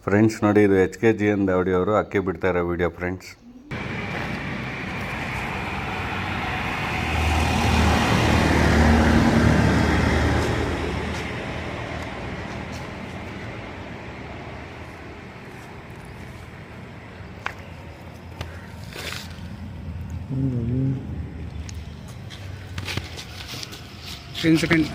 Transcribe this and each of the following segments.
Friends ನೋಡಿ, ಇದು HKGN ದಾವಡಿ ಅವರು ಅಕ್ಕಿ ಬಿಡ್ತಾ ಇರೋ ವಿಡಿಯೋ ಫ್ರೆಂಡ್ಸ್. सेकंड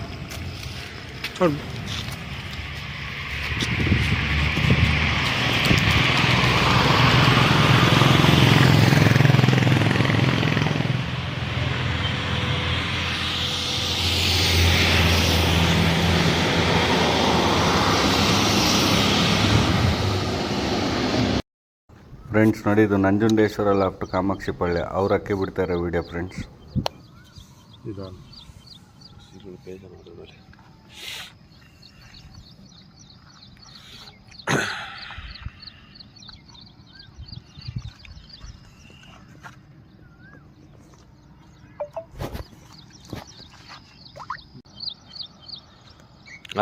ಫ್ರೆಂಡ್ಸ್ ನೋಡಿ, ಇದು ನಂಜುಂಡೇಶ್ವರ ಲಾಫ್ಟ್ ಕಾಮಾಕ್ಷಿ ಪಳ್ಳಿ ಅವ್ರು ಅಕ್ಕಿ ಬಿಡ್ತಾ ಇರೋ ವಿಡಿಯೋ ಫ್ರೆಂಡ್ಸ್.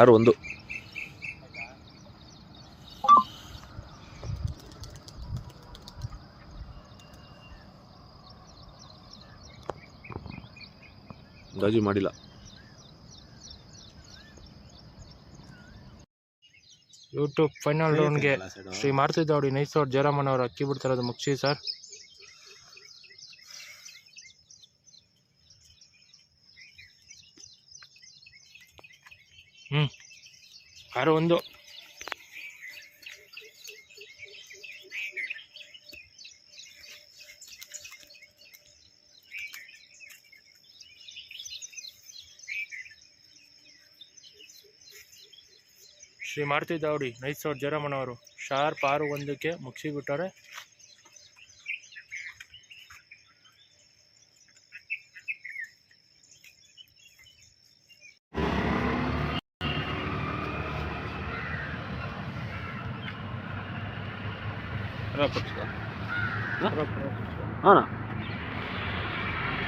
ಆರು ಒಂದು ಗಾಜು ಮಾಡಿಲ್ಲ. ಯೂಟ್ಯೂಬ್ ಫೈನಲ್ ರೌಂಡ್ಗೆ ಶ್ರೀ ಮಾರುತಿ ದಾವಡಿ ನೈಸೋಡ್ ಜಯರಾಮನವರು ಅಕ್ಕಿ ಬಿಡ್ತಿರೋದು ಮುಗಿಸಿ ಸರ್. ಆರು ಒಂದು. ಶ್ರೀ ಮಾರುತಿ ದಾವಡಿ ನೈಸೋಡ್ ಜಯರಾಮನವರು ಶಾರ್ಪ್ 6-1ಕ್ಕೆ ಮುಗಿಸಿಬಿಟ್ಟಾರೆ.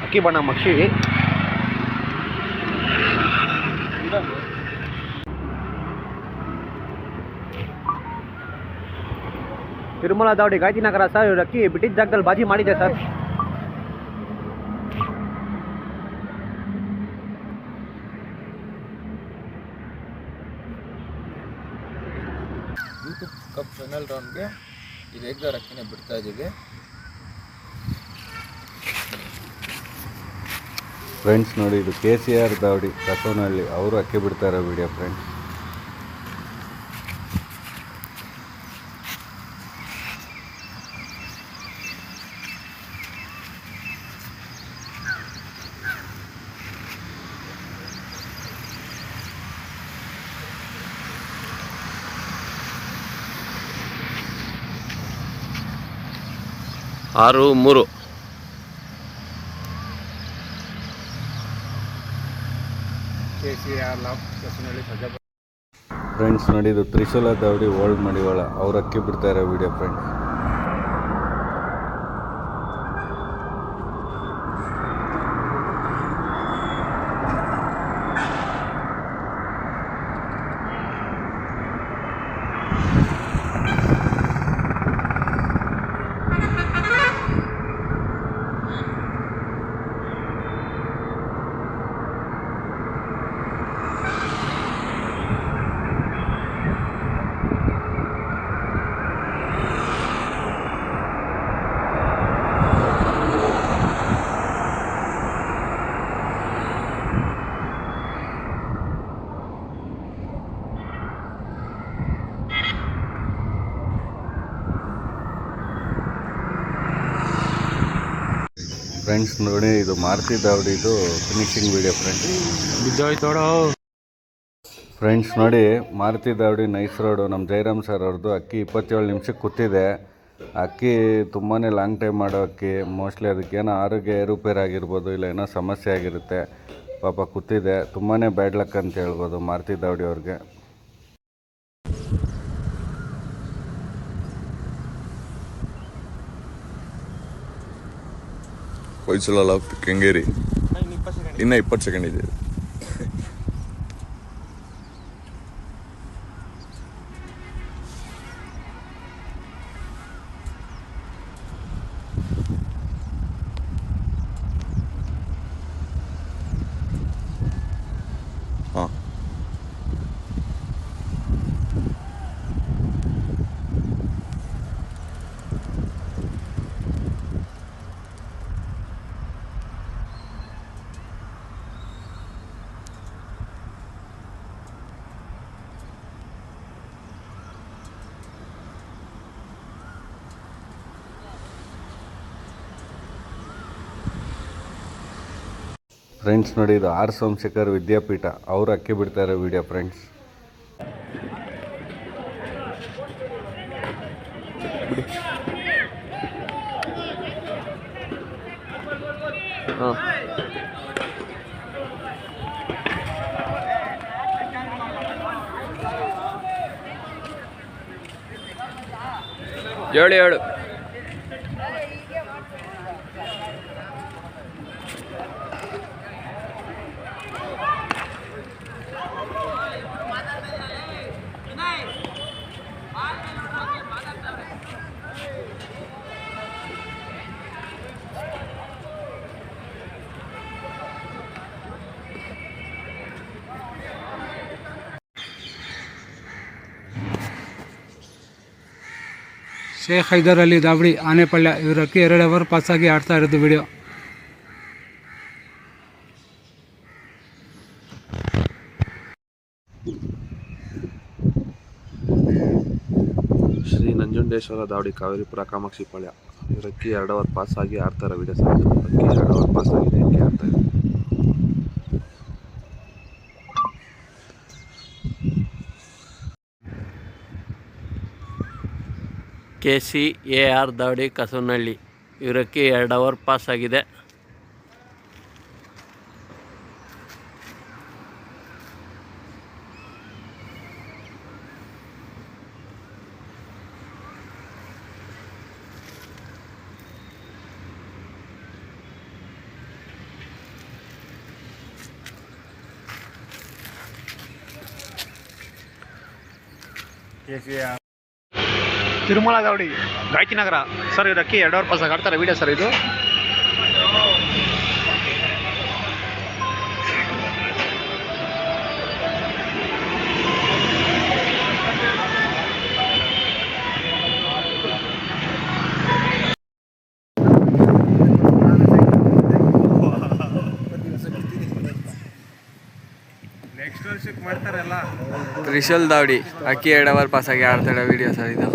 ಅಕ್ಕಿ ಬಣ್ಣ ಮಕ್ಷಿ ತಿರುಮಲ ದಾವಡಿ ಗಾಯತ್ರಿನಗರ ಸರ್. ಇವ್ರು ಅಕ್ಕಿ ಬಿಟ್ಟಿದ್ದ ಜಾಗದಲ್ಲಿ ಬಾಜಿ ಮಾಡಿದೆ ಸರ್. ಯೂಟ್ಯೂಬ್ ಕಪ್ ಫೈನಲ್ ರೌಂಡ್ಗೆ ಈ ರೇಗ್ದಾರ್ ಅಕ್ಕಿನೇ ಬಿಡ್ತಾ ಇದ್ದೀವಿ ಫ್ರೆಂಡ್ಸ್ ನೋಡಿ, ಇದು KCR ದಾವಡಿ ಕಸೋನಹಳ್ಳಿ ಅವರು ಅಕ್ಕಿ ಬಿಡ್ತಾ ಇರೋ ವಿಡಿಯೋ ಫ್ರೆಂಡ್ಸ್. ಆರು ಮೂರು. ಫ್ರೆಂಡ್ಸ್ ನೋಡಿ, ಇದು ತ್ರಿಶೂಲ ದಾವಡಿ ಓಲ್ಡ್ ಮಡಿವಾಳ ಅವ್ರು ಅಕ್ಕಿ ಬಿಡ್ತಾ ಇರೋ ವಿಡಿಯೋ ಫ್ರೆಂಡ್ಸ್. ಫ್ರೆಂಡ್ಸ್ ನೋಡಿ, ಇದು ಮಾರುತಿ ದಾವಡಿದು ಫಿನಿಶಿಂಗ್ ವಿಡಿಯೋ ಫ್ರೆಂಡ್ಸ್. ಫ್ರೆಂಡ್ಸ್ ನೋಡಿ, ಮಾರುತಿ ದಾವಡಿ ನೈಸ್ ರೋಡು ನಮ್ಮ ಜಯರಾಮ್ ಸರ್ ಅವ್ರದ್ದು ಅಕ್ಕಿ 27 ನಿಮಿಷಕ್ಕೆ ಕೂತಿದೆ. ಅಕ್ಕಿ ತುಂಬಾ ಲಾಂಗ್ ಟೈಮ್ ಮಾಡೋ ಅಕ್ಕಿ. ಮೋಸ್ಟ್ಲಿ ಅದಕ್ಕೇನೋ ಆರೋಗ್ಯ ಏರುಪೇರಾಗಿರ್ಬೋದು, ಇಲ್ಲ ಏನೋ ಸಮಸ್ಯೆ ಆಗಿರುತ್ತೆ. ಪಾಪ ಕೂತಿದೆ. ತುಂಬಾ ಬ್ಯಾಡ್ ಲಕ್ ಅಂತ ಹೇಳ್ಬೋದು ಮಾರುತಿ ದಾವಡಿ ಅವ್ರಿಗೆ. ಹೊಯ್ಸಳ ಲಾಫ್ಟ್ ಕೆಂಗೇರಿ ಇನ್ನು 20 ಸೆಕೆಂಡ್ ಇದೆ. ಫ್ರೆಂಡ್ಸ್ ನೋಡಿ, ಇದು ಆರ್ ಸೋಮಶೇಖರ್ ವಿದ್ಯಾಪೀಠ ಅವರು ಅಕ್ಕಿ ಬಿಡ್ತಾ ಇರೋ ವಿಡಿಯೋ ಫ್ರೆಂಡ್ಸ್. ಏಳು ಶೇಖ್ ಹೈದರ್ ಅಲಿ ದಾವಡಿ ಆನೆಪಳ್ಳ ಇವ್ರ ಅಕ್ಕಿ 2 ಅವರ್ ಪಾಸಾಗಿ ಆಡ್ತಾ ಇರೋದು ವಿಡಿಯೋ. ಶ್ರೀ ನಂಜುಂಡೇಶ್ವರ ದಾವಡಿ ಕಾವೇರಿಪುರ ಕಾಮಾಕ್ಷಿಪಾಳ್ಯ ಇವರಕ್ಕಿ 2 ಅವರ್ ಪಾಸ್ ಆಗಿ ಆಡ್ತಾ ಇರೋ ವಿಡಿಯೋ ಸರ್. ಅಕ್ಕಿ 2 ಅವರ್ ಪಾಸ್ ಆಗಿದೆ, ಅಕ್ಕಿ ಆಡ್ತಾ ಇದೆ. KCAR ದಾವಡಿ ಕಸವನಹಳ್ಳಿ ಇವರಕ್ಕಿ 2 ಅವರ್ ಪಾಸ್ ಆಗಿದೆ. ತಿರುಮಲ ದಾವಡಿ ಗಾಯತ್ರಿನಗರ ಸರ್, ಇವ್ರ ಅಕ್ಕಿ 2 ಅವರ್ ಪಾಸಾಗಿ ಆಡ್ತಾರೆ ವಿಡಿಯೋ ಸರ್ ಇದು. ತ್ರಿಶೂಲ್ ದಾವಡಿ ಅಕ್ಕಿ 2 ಅವರ್ ಪಾಸಾಗಿ ಆಡ್ತಾಳೆ ವಿಡಿಯೋ ಸರ್ ಇದು.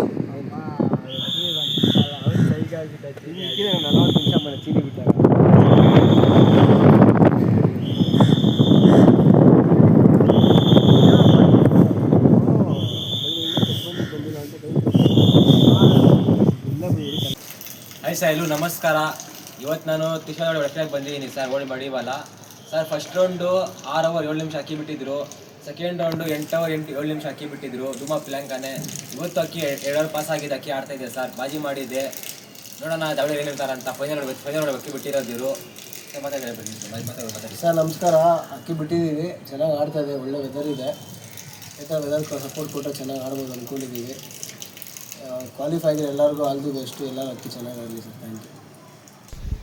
ಹಾಯ್ ಸರ್, ಎಲ್ಲೂ ನಮಸ್ಕಾರ. ಇವತ್ತು ನಾನು ತ್ರಿಶೂಲ್ ದಾವಡಿ ಹೊಡೆಸ್ಲಾಗಿ ಬಂದಿದ್ದೀನಿ ಸರ್, ಓಡಿ ಮಾಡಿವಲ್ಲ ಸರ್. ಫಸ್ಟ್ ರೌಂಡು 6 ಅವರ್ 7 ನಿಮಿಷ ಅಕ್ಕಿ ಬಿಟ್ಟಿದ್ರು. ಸೆಕೆಂಡ್ ರೌಂಡು 8 ಅವರ್ 7 ನಿಮಿಷ ಅಕ್ಕಿ ಬಿಟ್ಟಿದ್ರು. ದುಮಾ ಪ್ಲ್ಯಾಂಕಾನೆ. ಇವತ್ತು ಅಕ್ಕಿ 2 ಅವರ್ ಪಾಸ್ ಆಗಿದೆ, ಅಕ್ಕಿ ಆಡ್ತಾ ಇದೆ ಸರ್. ಬಾಜಿ ಮಾಡಿದೆ, ನೋಡೋಣ ದಾವಡಿ ಏನು ಹೇಳ್ತಾರಂತ. ಫೈನಲ್ ಅಕ್ಕಿ ಬಿಟ್ಟಿರೋದಿರು ಮಾತಾಡಿ. ಸರ್ ನಮಸ್ಕಾರ. ಅಕ್ಕಿ ಬಿಟ್ಟಿದ್ದೀವಿ, ಚೆನ್ನಾಗಿ ಆಡ್ತಾ ಇದೆ, ಒಳ್ಳೆ ವೆದರ್ ಇದೆ. ಈ ಥರ ವೆದರ್ ಸಪೋರ್ಟ್ ಕೊಟ್ಟರೆ ಚೆನ್ನಾಗಿ ಆಡ್ಬೋದು ಅಂದ್ಕೊಂಡಿದ್ದೀವಿ. ಕ್ವಾಲಿಫೈ ಆಗಿದೆ, ಎಲ್ಲರಿಗೂ ಆಲ್ ದಿ ಬೆಸ್ಟ್. ಎಲ್ಲರೂ ಅಕ್ಕಿ ಚೆನ್ನಾಗಿ ಆಡಲಿ ಸರ್. Thank you.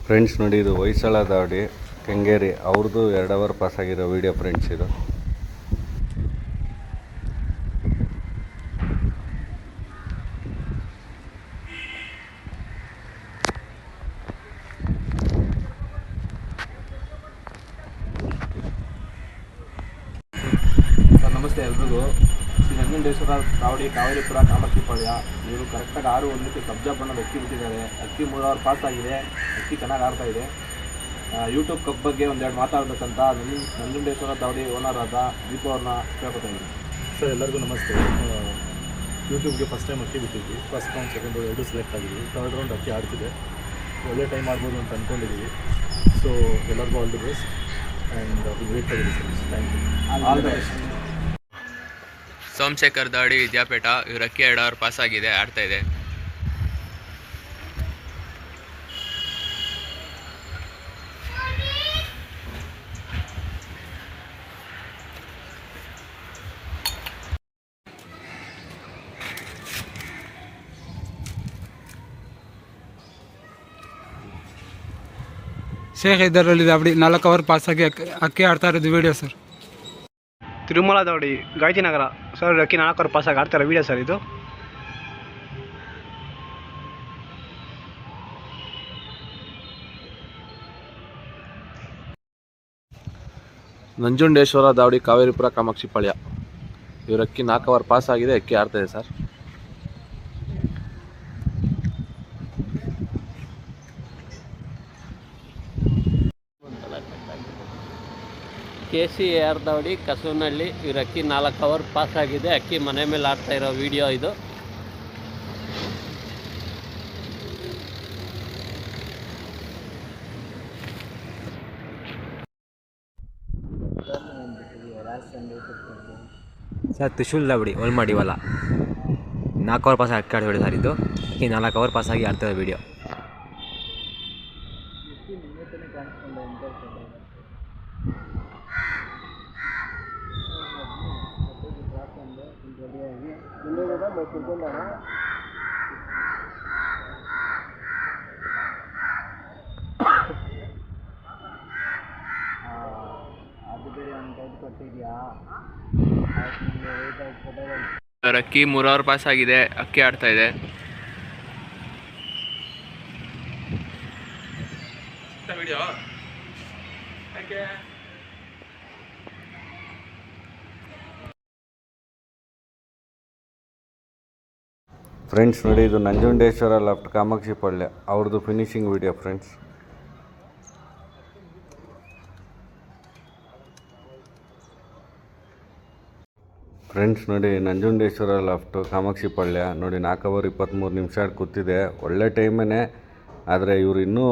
ಫ್ರೆಂಡ್ಸ್ ನೋಡಿ, ಇದು ಹೊಯ್ಸಳ ದಾವಡಿ ಕೆಂಗೇರಿ ಅವ್ರದ್ದು 2 ಅವರ್ ಪಾಸಾಗಿರೋ ವಿಡಿಯೋ ಫ್ರೆಂಡ್ಸ್ ಇದು. ಸರ್ ನಮಸ್ತೆ ಎಲ್ರಿಗೂ. ಶ್ರೀ ನಂಜುಂಡೇಶ್ವರ ದಾವಡಿ ಕಾವೇರಿಪುರ ಕಾಮಾಕ್ಷಿಪಾಳ್ಯ ಇವರು ಕರೆಕ್ಟಾಗಿ 6-1ಕ್ಕೆ ಕಬ್ಜಾ ಬಣ್ಣದ ಅಕ್ಕಿ ಬಿಟ್ಟಿದ್ದಾರೆ. ಅಕ್ಕಿ 3 ಅವರ್ ಪಾಸ್ ಆಗಿದೆ, ಅಕ್ಕಿ ಚೆನ್ನಾಗಿ ಆಡ್ತಾ ಇದೆ. ಯೂಟ್ಯೂಬ್ ಕಪ್ ಬಗ್ಗೆ ಒಂದೆರಡು ಮಾತಾಡಬೇಕಂತ ನಂಜುಂಡೇಶ್ವರ ದಾವಡಿ ಓನರ್ ಆದ ದೀಪ ಅವ್ರನ್ನ ಕೇಳ್ಕೊತಾ ಇದ್ದೀನಿ. ಸರ್ ಎಲ್ಲರಿಗೂ ನಮಸ್ತೆ. ಯೂಟ್ಯೂಬ್ಗೆ ಫಸ್ಟ್ ಟೈಮ್ ಅಕ್ಕಿ ಬಿಟ್ಟಿದ್ವಿ. First round second round 2 select ಆಗಿದ್ವಿ. 3rd ರೌಂಡ್ ಅಕ್ಕಿ ಆಡ್ತಿದೆ, ಒಳ್ಳೆ ಟೈಮ್ ಆಡ್ಬೋದು ಅಂತ ಅಂದ್ಕೊಂಡಿದ್ದೀವಿ. ಸೊ ಎಲ್ಲರಿಗೂ all the best and wait ಆಗಿದ್ದೀವಿ sir. Thank you. All the best. Somashekhar ದಾವಡಿ ವಿದ್ಯಾಪೀಠ ಇವ್ರ ಅಕ್ಕಿ 2 ಅವರ್ ಪಾಸ್ ಆಗಿದೆ, ಆಡ್ತಾ ಇದೆ. ಶೇಖ್ ಹೈದರ್ ಅಲಿ ದಾವಡಿ 4 ಅವರ್ ಪಾಸಾಗಿ ಅಕ್ಕಿ ಆಡ್ತಾ ಇರೋದು ವಿಡಿಯೋ ಸರ್. ತಿರುಮಲ ದಾವಡಿ ಗಾಯತ್ರಿನಗರ ಸರ್, ಅಕ್ಕಿ 4 ಅವರ್ ಪಾಸಾಗಿ ಆಡ್ತಾರೆ ವಿಡಿಯೋ ಸರ್ ಇದು. ನಂಜುಂಡೇಶ್ವರ ದಾವಡಿ ಕಾವೇರಿಪುರ ಕಾಮಾಕ್ಷಿಪಾಳ್ಯ ಇವರಕ್ಕಿ 4 ಅವರ್ ಪಾಸ್ ಆಗಿದೆ, ಅಕ್ಕಿ ಆಡ್ತಾ ಇದೆ ಸರ್. KCAR ದಾವಡಿ ಕಸೂನಹಳ್ಳಿ. ಇವ್ರ ಅಕ್ಕಿ 4 ಅವರ್ ಪಾಸ್ ಆಗಿದೆ. ಅಕ್ಕಿ ಮನೆ ಮೇಲೆ ಆಡ್ತಾ ಇರೋ ವಿಡಿಯೋ ಇದು. ಸರ್ ತ್ರಿಶೂಲ್ ದಾವಡಿ ಒಲ್ಮಾಡಿ ಹೊಲ 4 ಅವರ್ ಪಾಸ್ ಅಕ್ಕಿ ಆಡ್ತಾ ಸರ್ ಇದು. ಅಕ್ಕಿ 4 ಅವರ್ ಪಾಸ್ ಆಗಿ ಆಡ್ತಾ ಇರೋ ವಿಡಿಯೋ. ಅಕ್ಕಿ 3 ಅವರ್ ಪಾಸ್ ಆಗಿದೆ. ಅಕ್ಕಿ ಆಡ್ತಾ ಇದೆ. ಫ್ರೆಂಡ್ಸ್ ನೋಡಿ, ಇದು ನಂಜುಂಡೇಶ್ವರ ಲೆಫ್ಟ್ ಕಾಮಾಕ್ಷಿ ಪಾಳ್ಯ ಅವ್ರದ್ದು ಫಿನಿಶಿಂಗ್ ವಿಡಿಯೋ ಫ್ರೆಂಡ್ಸ್. ಫ್ರೆಂಡ್ಸ್ ನೋಡಿ, ನಂಜುಂಡೇಶ್ವರ ಲೆಫ್ಟು ಕಾಮಾಕ್ಷಿ ಪಾಳ್ಯ ನೋಡಿ 4 ಅವರ್ 23 ನಿಮಿಷ ಕೂತಿದೆ. ಒಳ್ಳೆ ಟೈಮೇ, ಆದರೆ ಇವರು ಇನ್ನೂ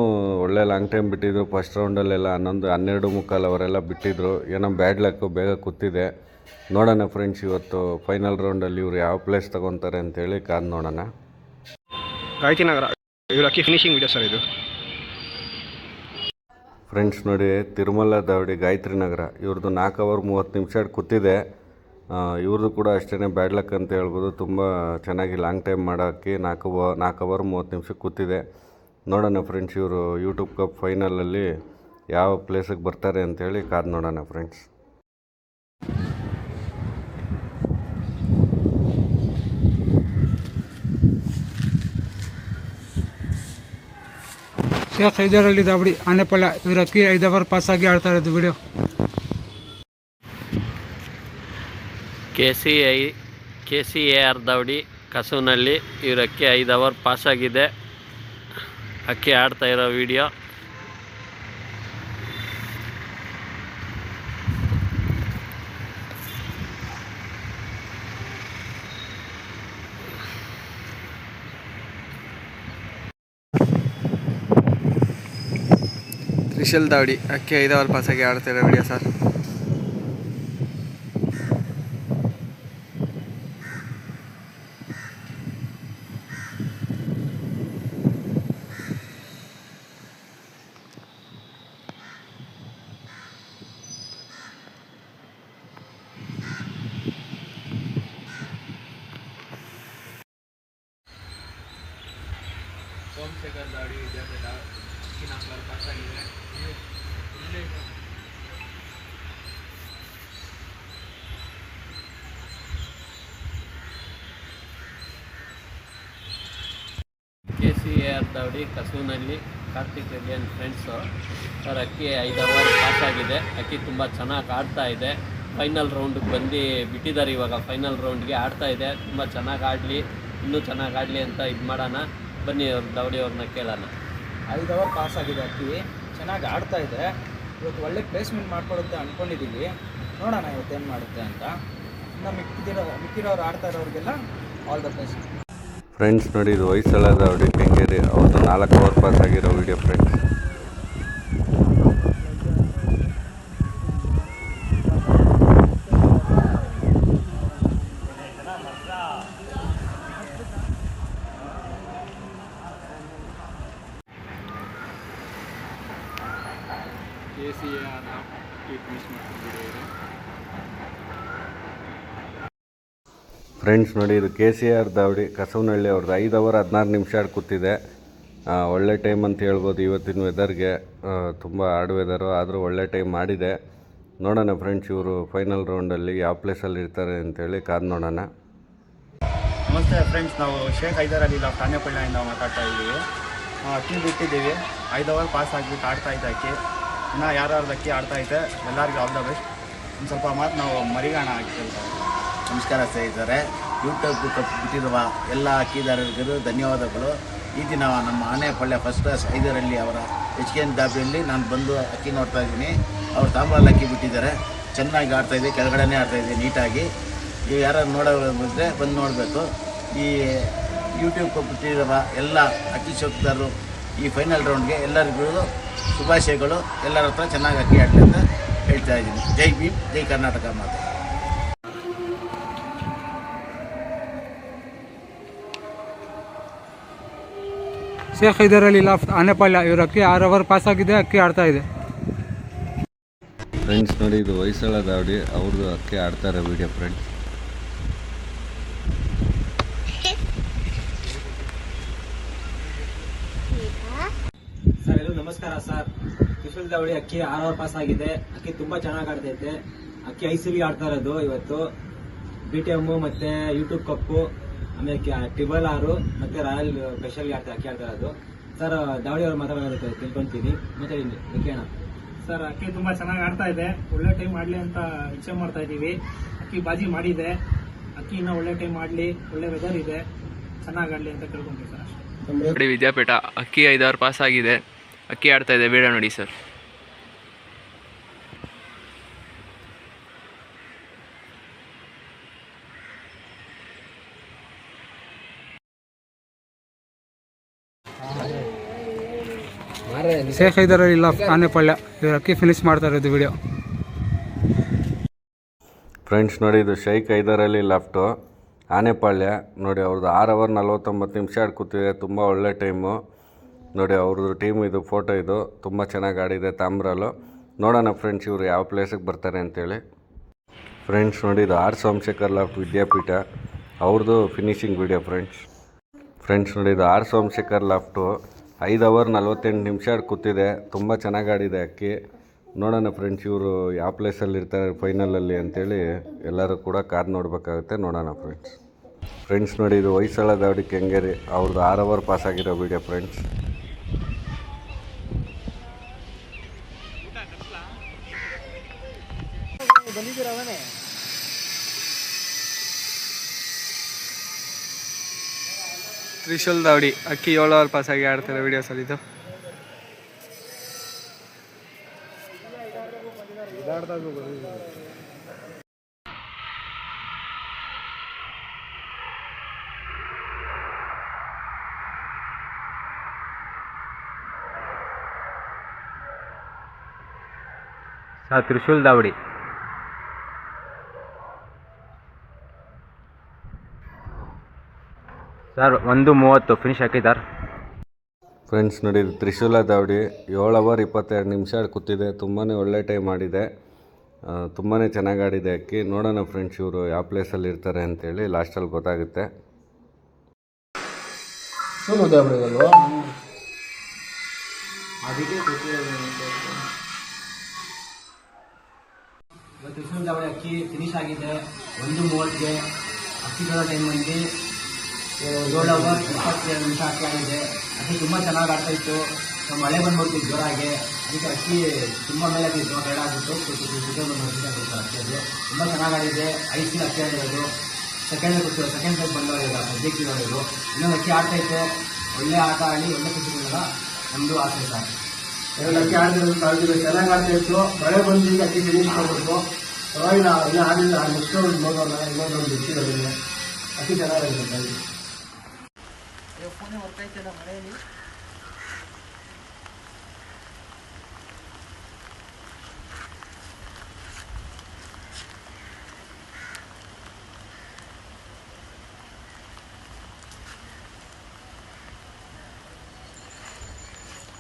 ಒಳ್ಳೆ ಲಾಂಗ್ ಟೈಮ್ ಬಿಟ್ಟಿದ್ರು. ಫಸ್ಟ್ ರೌಂಡಲ್ಲೆಲ್ಲ 12:15 ಅವರೆಲ್ಲ ಬಿಟ್ಟಿದ್ರು. ಏನೋ ಬ್ಯಾಡ್ ಲಕ್ಕು, ಬೇಗ ಕೂತಿದೆ. ನೋಡೋಣ ಫ್ರೆಂಡ್ಸ್, ಇವತ್ತು ಫೈನಲ್ ರೌಂಡಲ್ಲಿ ಇವರು ಯಾವ ಪ್ಲೇಸ್ ತೊಗೊತಾರೆ ಅಂತೇಳಿ ಕಾದು ನೋಡೋಣ. ಗಾಯತ್ರಿನಗರ ಇವ್ರ ಅಕ್ಕಿ ಫಿನಿಶಿಂಗ್ ವಿಡಿಯೋ ಸರ್ ಇದು. ಫ್ರೆಂಡ್ಸ್ ನೋಡಿ, ತಿರುಮಲ ದಾವಡಿ ಗಾಯತ್ರಿನಗರ ಇವ್ರದ್ದು 4 ಅವರ್ 30 ನಿಮಿಷ ಕೂತಿದೆ. ಇವ್ರದ್ದು ಕೂಡ ಅಷ್ಟೇ ಬ್ಯಾಡ್ ಲಕ್ ಅಂತ ಹೇಳ್ಬೋದು. ತುಂಬ ಚೆನ್ನಾಗಿ ಲಾಂಗ್ ಟೈಮ್ ಮಾಡೋಕ್ಕೆ 4 ಅವರ್ 30 ನಿಮಿಷ ಕೂತಿದೆ. ನೋಡೋಣ ಫ್ರೆಂಡ್ಸ್, ಇವರು ಯೂಟ್ಯೂಬ್ ಕಪ್ ಫೈನಲಲ್ಲಿ ಯಾವ ಪ್ಲೇಸಿಗೆ ಬರ್ತಾರೆ ಅಂತೇಳಿ ಕಾದು ನೋಡೋಣ ಫ್ರೆಂಡ್ಸ್. ಶೇಖ್ ಹೈದರ್ ಅಲಿ ದಾವಡಿ ಆನೆಪಳ್ಳ. ಇವ್ರ ಅಕ್ಕಿ 5 ಅವರ್ ಪಾಸ್ ಆಗಿ ಆಡ್ತಾ ಇರೋದು ವಿಡಿಯೋ. KCAR ದಾವಡಿ ಕಸೂನಹಳ್ಳಿ. ಇವ್ರ ಅಕ್ಕಿ 5 ಅವರ್ ಪಾಸ್ ಆಗಿದೆ. ಅಕ್ಕಿ ಆಡ್ತಾ ಇರೋ ವಿಡಿಯೋ. ತ್ರಿಶೂಲ್ ದಾವಡಿ ಅಕ್ಕಿ 5 ಅವರ್ ಪಾಸ್ ಆಗಿ ಆಡ್ತಾ ಇರೋ ವಿಡಿಯೋ ಸರ್. ಸೋಮಶೇಖರ್ ದಾವಡಿ ವಿದ್ಯಾಪೀಠ ಅಕ್ಕಿ 4 ಅವರ್ ಪಾಸ್ ಆಗಿದೆ. KCAR ದಾವಡಿ Kasunahalli Karthik Reddy and friends. Sir ಅಕ್ಕಿ 5 ಅವರ್ ಪಾಸ್ ಆಗಿದೆ. ಅಕ್ಕಿ ತುಂಬ ಚೆನ್ನಾಗಿ ಆಡ್ತಾ ಇದೆ. ಫೈನಲ್ ರೌಂಡಿಗೆ ಬಂದು ಬಿಟ್ಟಿದ್ದಾರೆ. ಇವಾಗ ಫೈನಲ್ ರೌಂಡ್ಗೆ ಆಡ್ತಾ ಇದೆ. ತುಂಬ ಚೆನ್ನಾಗಿ ಆಡಲಿ, ಇನ್ನೂ ಚೆನ್ನಾಗಿ ಆಡಲಿ ಅಂತ ಇದು ಮಾಡೋಣ. ಬನ್ನಿ ಅವ್ರ ದಾವಡಿ ಅವ್ರನ್ನ ಕೇಳೋಣ. 5 ಅವರ್ ಪಾಸ್ ಆಗಿದೆ. ಅಕ್ಕಿ ಚೆನ್ನಾಗಿ ಆಡ್ತಾ ಇದೆ. ಇವತ್ತು ಒಳ್ಳೆ ಪ್ಲೇಸ್ಮೆಂಟ್ ಮಾಡ್ಕೊಡುತ್ತೆ ಅಂದ್ಕೊಂಡಿದ್ದೀವಿ. ನೋಡೋಣ ಇವತ್ತೇನು ಮಾಡುತ್ತೆ ಅಂತ. ಇನ್ನು ಮಿಕ್ಕಿರೋರು ಆಡ್ತಾ ಇರೋರಿಗೆಲ್ಲ ಆಲ್ ದ ಬೆಸ್ಟ್. ಫ್ರೆಂಡ್ಸ್ ನೋಡಿ, ಇದು ಹೊಯ್ಸಳ ದಾವಡಿ ಕೆಂಗೇರಿ ಅವ್ರದ್ದು 4 ಅವರ್ ಪಾಸ್ ಆಗಿರೋ ವಿಡಿಯೋ ಫ್ರೆಂಡ್ಸ್. ಫ್ರೆಂಡ್ಸ್ ನೋಡಿ, ಇದು KCAR ದಾವಡಿ ಕಸೂನಹಳ್ಳಿ ಅವ್ರದ್ದು 5 ಅವರ್ 16 ನಿಮಿಷ ಕೂತಿದೆ. ಒಳ್ಳೆ ಟೈಮ್ ಅಂತ ಹೇಳ್ಬೋದು. ಇವತ್ತಿನ ವೆದರ್ಗೆ ತುಂಬ ಹಾರ್ಡ್ ವೆದರು, ಆದರೂ ಒಳ್ಳೆ ಟೈಮ್ ಮಾಡಿದೆ. ನೋಡೋಣ ಫ್ರೆಂಡ್ಸ್, ಇವರು ಫೈನಲ್ ರೌಂಡಲ್ಲಿ ಯಾವ ಪ್ಲೇಸಲ್ಲಿ ಇರ್ತಾರೆ ಅಂತೇಳಿ ಕಾದು ನೋಡೋಣ. ನಮಸ್ತೆ ಫ್ರೆಂಡ್ಸ್, ನಾವು ಶೇಖ್ ಹೈದರ್ ಅಲಿ ಆನೆಪಳ್ಳಿಯಿಂದ ಮಾತಾಡ್ತಾ ಇದ್ದೀವಿ. ಅಕ್ಕಿ ಬಿಟ್ಟಿದ್ದೀವಿ. 5 ಅವರ್ ಪಾಸ್ ಆಗಿಬಿಟ್ಟು ಆಡ್ತಾ ಇದ್ದ ಅಕ್ಕಿ. ಇನ್ನು ಯಾರ್ಯಾರ್ದು ಅಕ್ಕಿ ಆಡ್ತಾ ಐತೆ ಎಲ್ಲರಿಗೂ ಆಲ್ ದ ಬೆಸ್ಟ್. ಒಂದು ಸ್ವಲ್ಪ ಮಾತು ನಾವು ಮರಿಗಾಣ ಆಗಿರ್ತಾರೆ. ನಮಸ್ಕಾರ ಸ್ನೇಹಿತರೆ, ಯೂಟ್ಯೂಬ್ ಕಪ್ ಬಿಟ್ಟಿರುವ ಎಲ್ಲ ಅಕ್ಕಿದಾರರಿಗೂ ಧನ್ಯವಾದಗಳು. ಈ ದಿನ ನಮ್ಮ ಆನೆಪಳ್ಳಿ ಫಸ್ಟ್ ಕ್ಲಾಸ್ ಐದರಲ್ಲಿ ಅವರ HKN ದಾಬ್ರಿಯಲ್ಲಿ ನಾನು ಬಂದು ಅಕ್ಕಿ ನೋಡ್ತಾ ಇದ್ದೀನಿ. ಅವ್ರು ತಾಮ್ರಲ್ಲಿ ಅಕ್ಕಿ ಬಿಟ್ಟಿದ್ದಾರೆ, ಚೆನ್ನಾಗಿ ಆಡ್ತಾಯಿದೆ, ಕೆಳಗಡೆನೇ ಆಡ್ತಾಯಿದೆ ನೀಟಾಗಿ. ಈಗ ಯಾರು ನೋಡೋದಿದ್ರೆ ಬಂದು ನೋಡಬೇಕು. ಈ ಯೂಟ್ಯೂಬ್ ಬಿಟ್ಟಿರೋ ಎಲ್ಲ ಅಕ್ಕಿ ಚೌಕದಾರರು ಈ ಫೈನಲ್ ರೌಂಡ್ಗೆ ಎಲ್ಲರಿಗೂ ಶುಭಾಶಯಗಳು. ಎಲ್ಲರ ಹತ್ರ ಚೆನ್ನಾಗಿ ಅಕ್ಕಿ ಆಡಲಿ ಅಂತ ಹೇಳ್ತಾ ಇದ್ದೀನಿ. ಜೈ ಭೀಮ್, ಜೈ ಕರ್ನಾಟಕ ಮಾತೆ. ಶೇಖ್ ಹೈದರ್ ಅಲಿ ಲಾಫ್ಟ್ ಆನೆಪಳ್ಳ ಇವ್ರ ಅಕ್ಕಿ 6 ಓವರ್ ಪಾಸ್ ಆಗಿದೆ, ಅಕ್ಕಿ ಆಡ್ತಾ ಇದೆ. ಫ್ರೆಂಡ್ಸ್ ನೋಡಿ, ಇದು ಹೊಯ್ಸಳ ದಾವಡಿ ಅವ್ರದ್ದು ಅಕ್ಕಿ ಆಡ್ತಾರೆ ವಿಡಿಯೋ ಫ್ರೆಂಡ್ಸ್. ಸರ್ ಎಲ್ಲರೂ ನಮಸ್ಕಾರ ಸರ್. ತ್ರಿಶೂಲ್ ದಾವಡಿ ಅಕ್ಕಿ 6 ಓವರ್ ಪಾಸ್ ಆಗಿದೆ, ಅಕ್ಕಿ ತುಂಬಾ ಚೆನ್ನಾಗಿ ಆಡ್ತೈತೆ. ಅಕ್ಕಿ ICB ಆಡ್ತಾ ಇರೋದು ಇವತ್ತು. BTM ಮತ್ತೆ ಯೂಟ್ಯೂಬ್ ಕಪ್ಪು, ಆಮೇಲೆ ಟ್ರಿಬಲ್ ಆರು ಮತ್ತೆ ರಾಯಲ್ ಸ್ಪೆಷಲ್ಗೆ ಅಕ್ಕಿ ಆಡ್ತಾ ಇರೋದು. ಸರ್ ದಾವಡಿ ಅವ್ರು ಮಾತಾಡೋದಕ್ಕೆ ತಿಳ್ಕೊಂತೀನಿ, ಮಾತಾಡಿ ಕೇಳೋಣ. ಸರ್ ಅಕ್ಕಿ ತುಂಬಾ ಚೆನ್ನಾಗಿ ಆಡ್ತಾ ಇದೆ, ಒಳ್ಳೆ ಟೈಮ್ ಮಾಡ್ಲಿ ಅಂತ ಇಚ್ಛೆ ಮಾಡ್ತಾ ಇದೀವಿ. ಅಕ್ಕಿ ಬಾಜಿ ಮಾಡಿದೆ, ಅಕ್ಕಿ ಇನ್ನ ಒಳ್ಳೆ ಟೈಮ್ ಮಾಡ್ಲಿ, ಒಳ್ಳೆ ವೆದರ್ ಇದೆ, ಚೆನ್ನಾಗಿ ಆಡ್ಲಿ ಅಂತ ಕೇಳ್ಕೊಂತೀವಿ ಸರ್. ನೋಡಿ ವಿದ್ಯಾಪೀಠ ಅಕ್ಕಿ 5 ಓವರ್ ಪಾಸ್ ಆಗಿದೆ, ಅಕ್ಕಿ ಆಡ್ತಾ ಇದೆ, ಬೇಡ ನೋಡಿ ಸರ್. ಶೇಖ್ ಹೈದರ್ ಅಲಿ ಲಾಫ್ಟ್ ಆನೆಪಳ್ಳ ಇವ್ರ ಅಕ್ಕಿ ಫಿನಿಶ್ ಮಾಡ್ತಾ ಇರೋದು ವಿಡಿಯೋ. ಫ್ರೆಂಡ್ಸ್ ನೋಡಿ, ಇದು ಶೇಖ್ ಹೈದರ್ ಅಲಿ ಲಾಫ್ಟು ಆನೆಪಳ್ಯ. ನೋಡಿ ಅವ್ರದ್ದು 6 ಓವರ್ 49 ನಿಮಿಷ ಆಡಿ ಕೂತಿದೆ, ತುಂಬ ಒಳ್ಳೆ ಟೈಮು. ನೋಡಿ ಅವ್ರದ್ದು ಟೀಮು ಇದು, ಫೋಟೋ ಇದು, ತುಂಬ ಚೆನ್ನಾಗಿ ಆಡಿದೆ ತಾಮ್ರಲ್ಲು. ನೋಡೋಣ ಫ್ರೆಂಡ್ಸ್ ಇವರು ಯಾವ ಪ್ಲೇಸಿಗೆ ಬರ್ತಾರೆ ಅಂತೇಳಿ. ಫ್ರೆಂಡ್ಸ್ ನೋಡಿ, ಇದು R ಸೋಮಶೇಖರ್ ಲಾಫ್ಟ್ ವಿದ್ಯಾಪೀಠ ಅವ್ರದ್ದು ಫಿನಿಶಿಂಗ್ ವಿಡಿಯೋ ಫ್ರೆಂಡ್ಸ್. ಫ್ರೆಂಡ್ಸ್ ನೋಡಿ, ಇದು R ಸೋಮಶೇಖರ್ ಲಾಫ್ಟು 5 ಓವರ್ 48 ನಿಮಿಷ ಆಡಿ ಕೂತಿದೆ, ತುಂಬ ಚೆನ್ನಾಗಿ ಆಡಿದೆ ಅಕ್ಕಿ. ನೋಡೋಣ ಫ್ರೆಂಡ್ಸ್ ಇವರು ಯಾವ ಪ್ಲೇಸಲ್ಲಿ ಇರ್ತಾರೆ ಫೈನಲಲ್ಲಿ ಅಂತೇಳಿ ಎಲ್ಲರೂ ಕೂಡ ಕಾದು ನೋಡಬೇಕಾಗುತ್ತೆ. ನೋಡೋಣ ಫ್ರೆಂಡ್ಸ್ ನೋಡಿ, ಇದು ಹೊಯ್ಸಳ ದಾವಡಿ ಕೆಂಗೇರಿ ಅವ್ರದ್ದು 6 ಓವರ್ ಪಾಸ್ ಆಗಿರೋ ವಿಡಿಯೋ ಫ್ರೆಂಡ್ಸ್. ತ್ರಿಶೂಲ್ ದಾವಡಿ ಅಕ್ಕಿ 7 ಓವರ್ ಪಾಸ್ ಆಗಿ ಆಡ್ತಾರೆ ವಿಡಿಯೋ ಸರ್ ಇದು. ಸರ್ ತ್ರಿಶೂಲ್ ದಾವಡಿ ಸರ್ 1:30 ಫಿನಿಶ್ ಹಾಕಿದ್ದಾರೆ. ಫ್ರೆಂಡ್ಸ್ ನೋಡಿ, ಇದು ತ್ರಿಶೂಲ ದಾವಡಿ 7 ಓವರ್ 22 ನಿಮಿಷ ಆಡಿ ಕೂತಿದೆ, ತುಂಬಾ ಒಳ್ಳೆ ಟೈಮ್ ಆಡಿದೆ, ತುಂಬಾ ಚೆನ್ನಾಗಿ ಆಡಿದೆ ಅಕ್ಕಿ. ನೋಡೋಣ ಫ್ರೆಂಡ್ಸ್ ಇವರು ಯಾವ ಪ್ಲೇಸಲ್ಲಿ ಇರ್ತಾರೆ ಅಂತೇಳಿ ಲಾಸ್ಟಲ್ಲಿ ಗೊತ್ತಾಗುತ್ತೆ. ತ್ರಿಶೂಲ್ ದಾವಡಿ ಅಕ್ಕಿ ಫಿನಿಶ್ ಆಗಿದೆ 1:30ಗೆ. ಅಕ್ಕಿ ಬರೋ ಟೈಮಲ್ಲಿ 7 ಓವರ್ 22 ನಿಮಿಷ ಅಕ್ಕಿ ಆಗಿದೆ. ಅಕ್ಕಿ ತುಂಬ ಚೆನ್ನಾಗಿ ಆಡ್ತಾ ಇತ್ತು, ಮಳೆ ಬಂದ್ಬಿಡ್ತು ಜೋರಾಗಿ, ಅದಕ್ಕೆ ಅಕ್ಕಿ ತುಂಬ ಮೇಲೆ ಆಗಿತ್ತು, ಬೇಡ ಆಗಿತ್ತು, ಅಕ್ಕಿಯದು ತುಂಬ ಚೆನ್ನಾಗಿ ಆಡಿದೆ. IC ಅಕ್ಕಿ ಆಡಿರೋದು ಸೆಕೆಂಡ್ ಟೈಮ್ ಬಂದವರು ಸದ್ಯಕ್ಕೆ ಇರೋದು. ಇನ್ನೊಂದು ಅಕ್ಕಿ ಆಡ್ತಾಯಿತ್ತು, ಒಳ್ಳೆ ಆಟ ಆಡಿ ಒಳ್ಳೆ ಖುಷಿಗಳಿಂದ ನಮ್ಮದು ಆಸೆ ಸರ್. ಅಕ್ಕಿ ಆಡಿರೋದು ಚೆನ್ನಾಗಿ ಆಡ್ತಾ ಇತ್ತು, ಮಳೆ ಬಂದಿದ್ದು ಅಕ್ಕಿ ಫಿನಿಶ್ ಮಾಡ್ಬಿಟ್ಟು ಪರವಾಗಿಲ್ಲ. ಇಲ್ಲ ಆಡಿಲ್ಲ, ನೆಕ್ಸ್ಟ್ ನೋಡೋಣ, ಇನ್ನೊಂದು ಬಿಟ್ಟಿರೋದಿಲ್ಲ. ಅಕ್ಕಿ ಚೆನ್ನಾಗಿದೆ.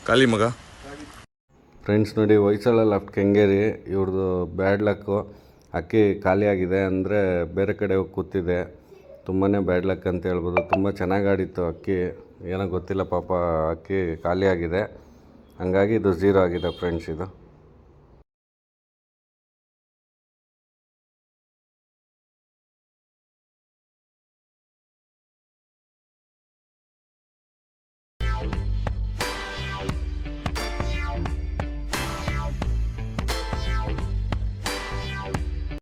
ಖಾಲಿ ಮಗ. ಫ್ರೆಂಡ್ಸ್ ನೋಡಿ, ಹೊಯ್ಸಳ ಲಾಫ್ಟ್ ಕೆಂಗೇರಿ ಇವ್ರದ್ದು ಬ್ಯಾಡ್ ಲಕ್ಕು, ಅಕ್ಕಿ ಖಾಲಿಯಾಗಿದೆ, ಅಂದರೆ ಬೇರೆ ಕಡೆ ಹೋಗಿ ಕೂತಿದೆ. ತುಂಬಾ ಬ್ಯಾಡ್ ಲಕ್ ಅಂತ ಹೇಳ್ಬೋದು. ತುಂಬ ಚೆನ್ನಾಗಿ ಆಡಿತ್ತು ಅಕ್ಕಿ, ಏನೋ ಗೊತ್ತಿಲ್ಲ ಪಾಪ ಅಕ್ಕಿ ಖಾಲಿಯಾಗಿದೆ, ಹಂಗಾಗಿ ಇದು 0 ಆಗಿದೆ ಫ್ರೆಂಡ್ಸ್ ಇದು.